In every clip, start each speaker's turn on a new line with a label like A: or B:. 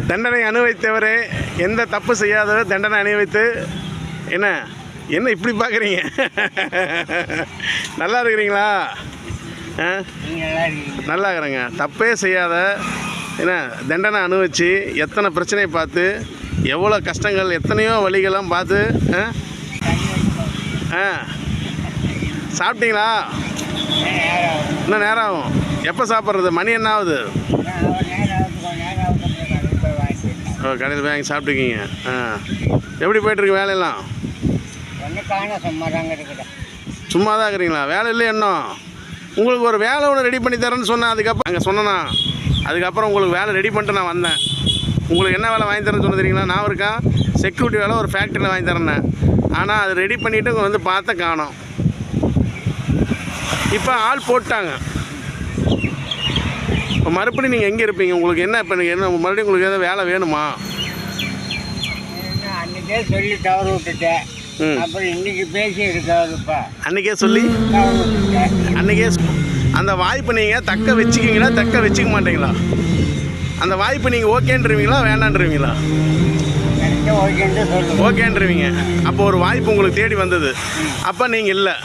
A: தண்டனை அனுபவித்தவரே, எந்த தப்பு செய்யாதவர் தண்டனை அனுபவித்து என்ன என்ன இப்படி பார்க்குறீங்க? நல்லா இருக்கிறீங்களா? நல்லா இருக்கிறேங்க. தப்பே செய்யாத என்ன தண்டனை அனுபவிச்சு எத்தனை பிரச்சனையை பார்த்து எவ்வளோ கஷ்டங்கள் எத்தனையோ வழிகள்லாம் பார்த்து சாப்பிட்டீங்களா? இன்னும் நேரம் ஆகும். எப்போ சாப்பிட்றது? மணி என்ன ஆகுது? கடையில் போய் வாங்கி சாப்பிட்டுருக்கீங்க. எப்படி போய்ட்டுருக்கு வேலையெல்லாம்? சும்மா தான் இருக்கிறீங்களா? வேலை இல்லை இன்னும்? உங்களுக்கு ஒரு வேலை ஒன்று ரெடி பண்ணி தரேன்னு சொன்னேன். அதுக்கப்புறம் அங்கே சொன்னேன்னா அதுக்கப்புறம் உங்களுக்கு வேலை ரெடி பண்ணிட்டு நான் வந்தேன். உங்களுக்கு என்ன வேலை வாங்கி தரேன்னு சொன்ன தெரியுங்களா? நான் இருக்கா செக்யூரிட்டி வேலை ஒரு ஃபேக்ட்ரியில் வாங்கி தரேன்னேன். ஆனால் அது ரெடி பண்ணிவிட்டு இங்கே வந்து பார்த்த காணோம். இப்போ ஆள் போட்டாங்க. இப்போ மறுபடியும் நீங்கள் எங்கே இருப்பீங்க? உங்களுக்கு என்ன இப்போ நீங்கள் என்ன மறுபடியும் உங்களுக்கு எதாவது வேலை வேணுமா?
B: அன்றைக்கே சொல்லி தவறு விட்டுட்டேன். அப்புறம் இன்றைக்கி பேசி இருக்காதுப்பா.
A: அன்றைக்கே சொல்லி அன்றைக்கே அந்த வாய்ப்பு நீங்கள் தக்க வச்சுக்கிங்களா தக்க வச்சுக்க மாட்டீங்களா? அந்த வாய்ப்பு நீங்கள் ஓகேன்றீங்களா வேண்டான்றீங்களா? ஓகேன்றீங்க. அப்போ ஒரு வாய்ப்பு உங்களுக்கு தேடி வந்தது. அப்போ நீங்கள் இல்லை.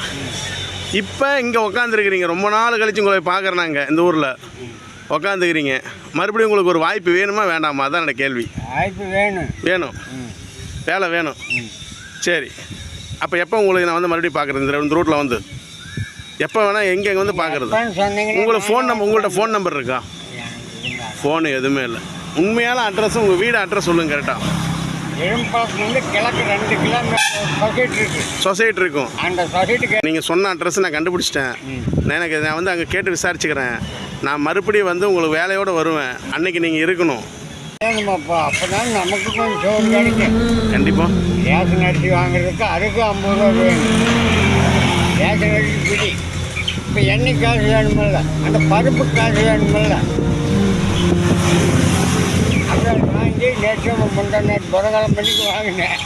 A: இப்போ இங்கே உக்காந்துருக்கிறீங்க. ரொம்ப நாள் கழிச்சு உங்களை பார்க்குறேனாங்க இந்த ஊரில் உக்காந்துக்கிறீங்க. மறுபடியும் உங்களுக்கு ஒரு வாய்ப்பு வேணுமா வேண்டாமா? அதான் என்னோட கேள்வி.
B: வாய்ப்பு வேணும்.
A: வேணும், வேலை வேணும். சரி, அப்போ எப்போ உங்களுக்கு நான் வந்து மறுபடியும் பார்க்குறது இந்த ரூட்டில் வந்து எப்போ வேணால் எங்கே வந்து பார்க்குறது? உங்களுக்கு ஃபோன் நம்பர் உங்கள்கிட்ட ஃபோன் நம்பர் இருக்கா? ஃபோனு எதுவுமே இல்லை. உண்மையான அட்ரஸும் உங்கள் வீடு அட்ரஸ் சொல்லுங்கள் கரெக்டாக.
B: கிழக்கு 2 கிலோமீட்டர்
A: சொசைட்டி இருக்கும்.
B: அந்த சொசைட்டிக்கு
A: நீங்கள் சொன்ன அட்ரஸ் நான் கண்டுபிடிச்சிட்டேன். நான் வந்து அங்கே கேட்டு விசாரிச்சுக்கிறேன். நான் மறுபடியும் வந்து உங்களுக்கு வேலையோடு வருவேன். அன்றைக்கி நீங்கள் இருக்கணும்.
B: வேணுமாப்பா, அப்போ தான் நமக்கு கொஞ்சம் சோறு கிடைக்கும்.
A: கண்டிப்பாக
B: ரேஷன் அரிசி வாங்குறதுக்கு அதுக்கு 50 ரூபா வேணும். ரேஷன் அரிசி பிடி. இப்போ எண்ணெய் காசு வேணுமில்ல, அந்த பருப்பு காசு வேணுமில்ல. அப்புறம் வாங்கி நேற்று முன்னாடி புறகாலம் பண்ணிக்கு வாங்கினேன்.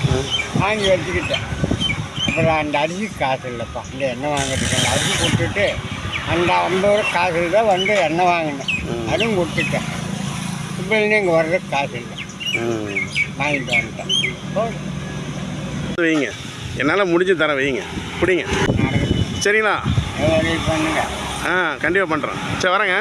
B: வாங்கி வச்சுக்கிட்டேன். அப்புறம் அந்த அரிசி காசு இல்லைப்பா. இந்த எண்ணெய் வாங்குறதுக்கு அந்த அரிசி கொடுத்துட்டு அந்த 50 ரூபா காசு தான் வந்து எண்ணெய் வாங்கினேன். அதுவும் கொடுத்துட்டேன். இப்போ இங்கே வர்றதுக்கு காசு இல்லை. வாங்கிட்டு வந்துட்டேன்.
A: வைங்க, என்னால் முடிஞ்சு தரேன். வைங்க, பிடிங்க. சரிங்களா?
B: பண்ணுங்க.
A: கண்டிப்பாக பண்ணுறேன். சரி, வரேங்க.